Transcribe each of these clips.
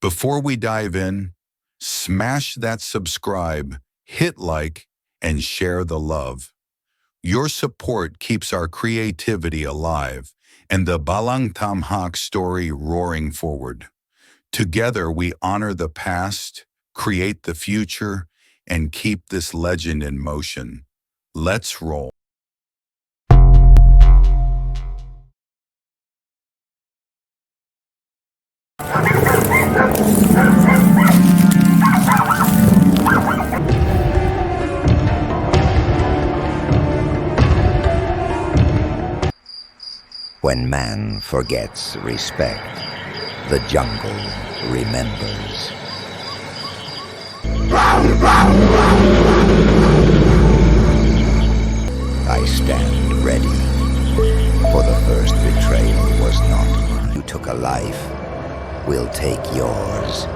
Before we dive in, smash that subscribe, hit like, and share the love. Your support keeps our creativity alive and the Balang Tamhak story roaring forward. Together, we honor the past, create the future, and keep this legend in motion. Let's roll. When man forgets respect, the jungle remembers. I stand ready, for the first betrayal was not. You took a life, we'll take yours.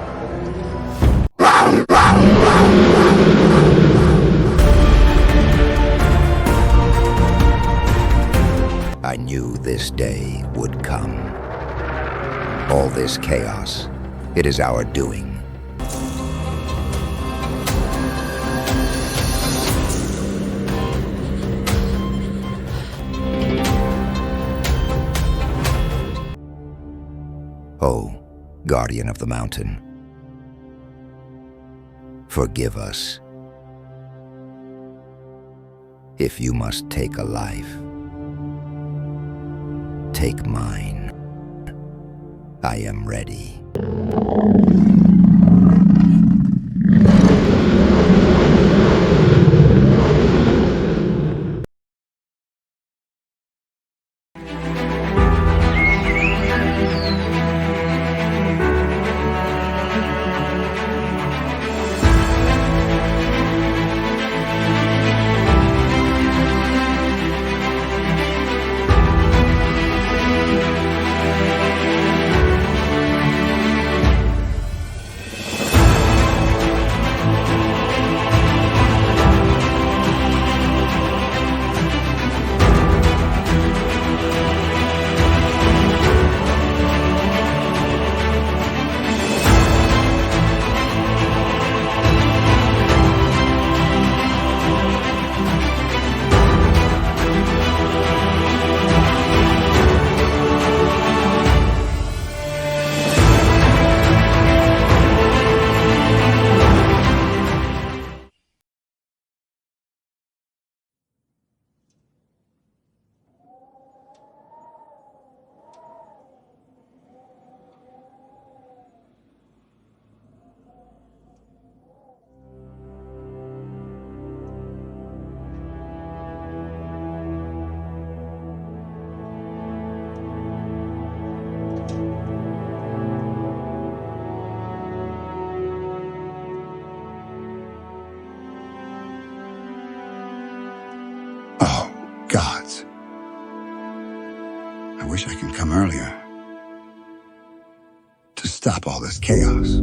I knew this day would come. All this chaos, it is our doing. Oh, Guardian of the Mountain, forgive us. If you must take a life, take mine. I am ready. Gods. I wish I could come earlier to stop all this chaos.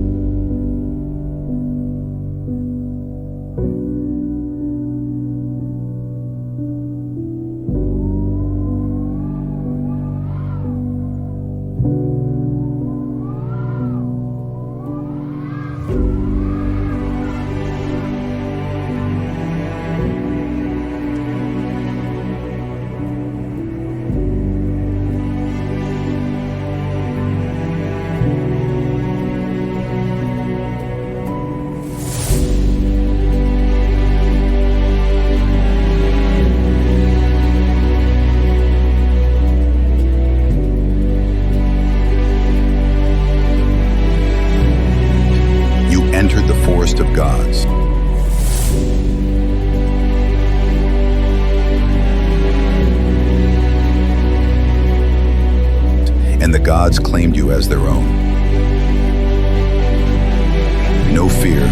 Entered the forest of gods. And the gods claimed you as their own. No fear.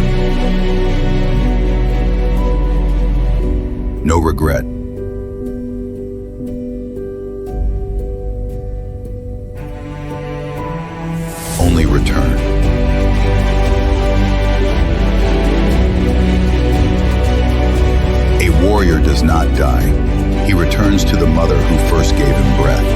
No regret. Only return. A warrior does not die. He returns to the mother who first gave him breath.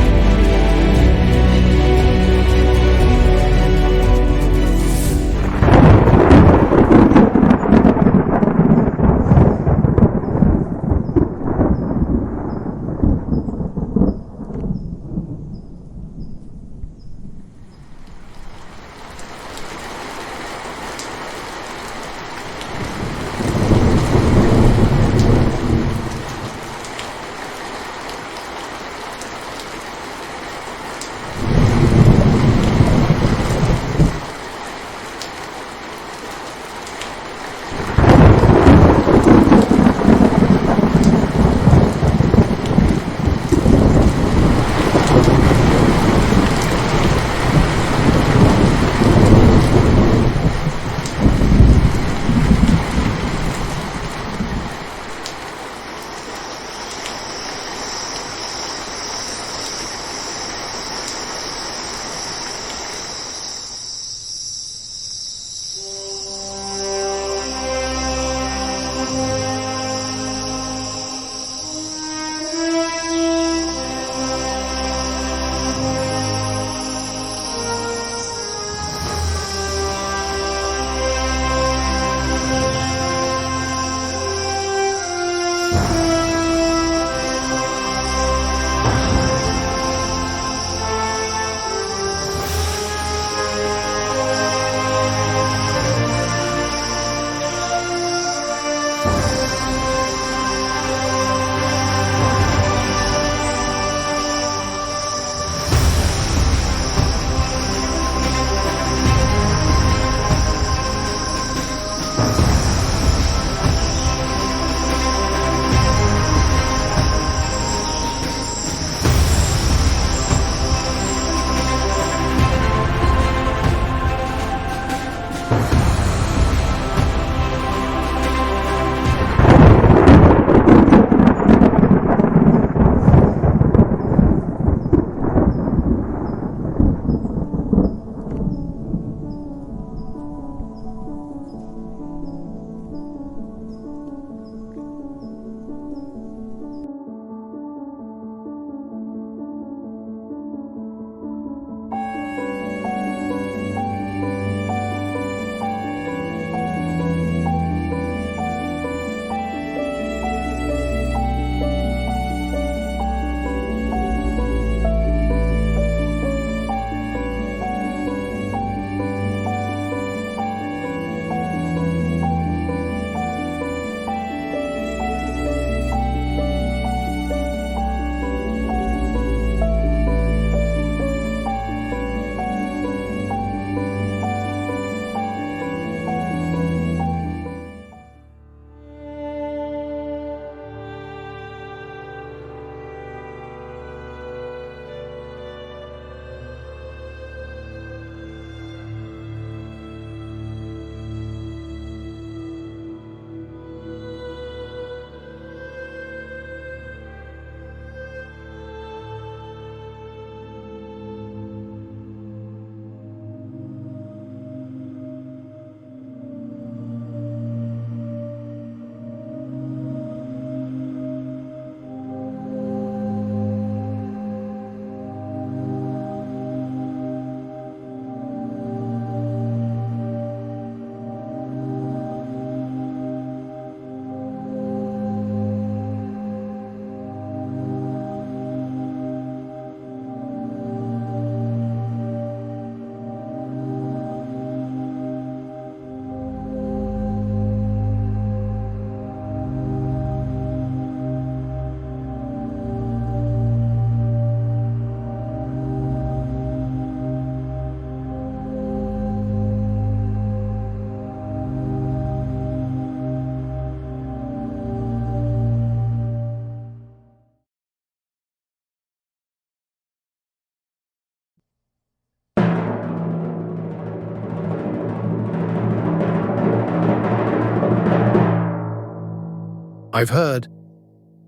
I've heard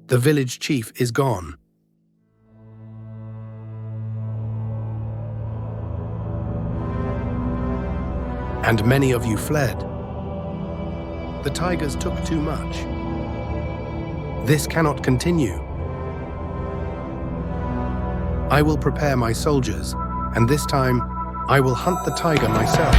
the village chief is gone. And many of you fled. The tigers took too much. This cannot continue. I will prepare my soldiers, and this time I will hunt the tiger myself.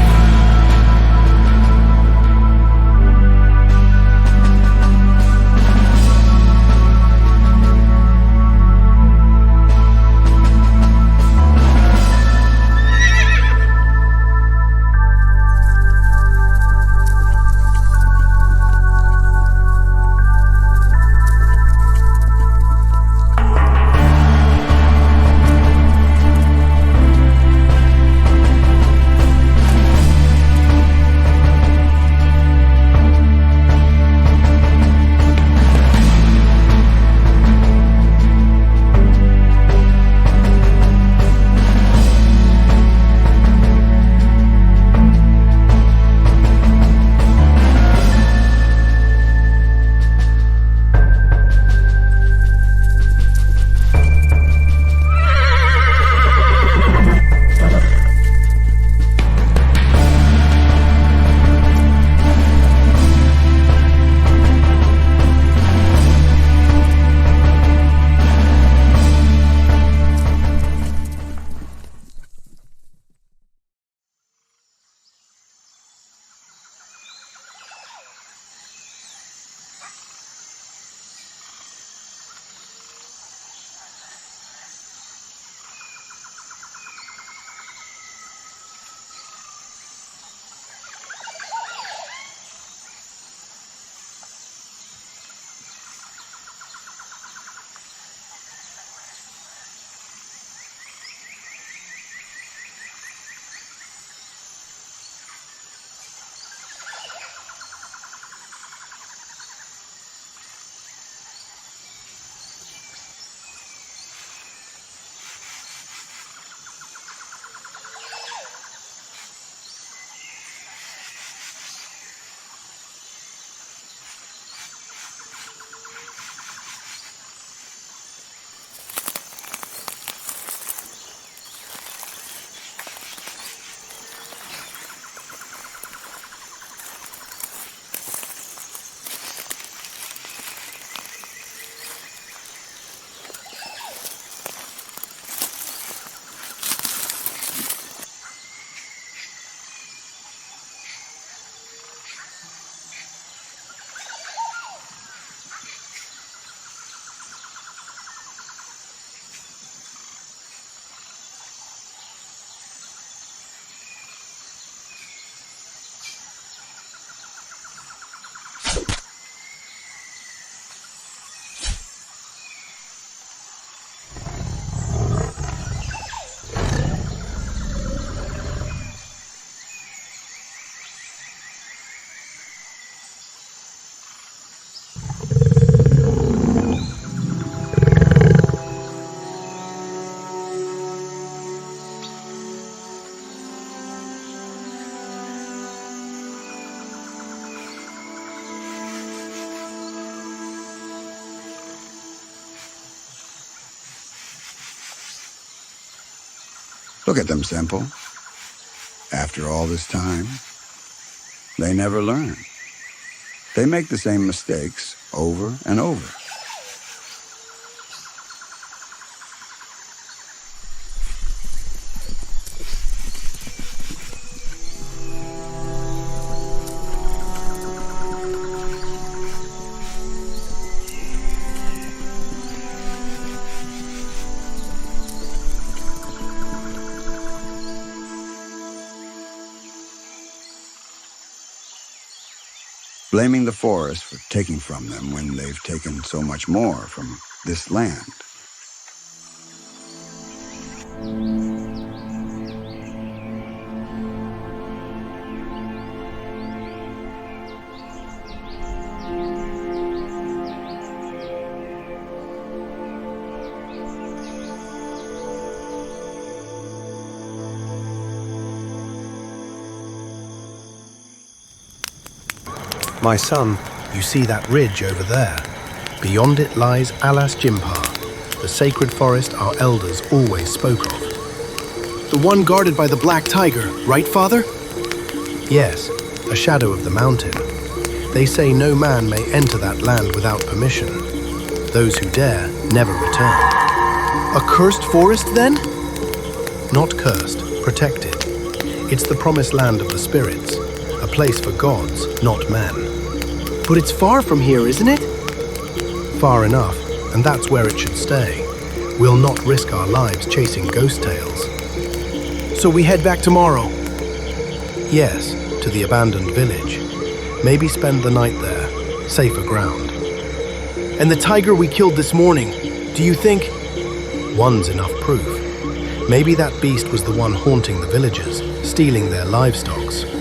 Look at them, Simple. After all this time, they never learn. They make the same mistakes over and over. Blaming the forest for taking from them when they've taken so much more from this land. My son, you see that ridge over there? Beyond it lies Alas Jimpar, the sacred forest our elders always spoke of. The one guarded by the black tiger, right, Father? Yes, a shadow of the mountain. They say no man may enter that land without permission. Those who dare never return. A cursed forest, then? Not cursed, protected. It's the promised land of the spirits, a place for gods, not men. But it's far from here, isn't it? Far enough, and that's where it should stay. We'll not risk our lives chasing ghost tales. So we head back tomorrow? Yes, to the abandoned village. Maybe spend the night there, safer ground. And the tiger we killed this morning, do you think? One's enough proof. Maybe that beast was the one haunting the villagers, stealing their livestocks.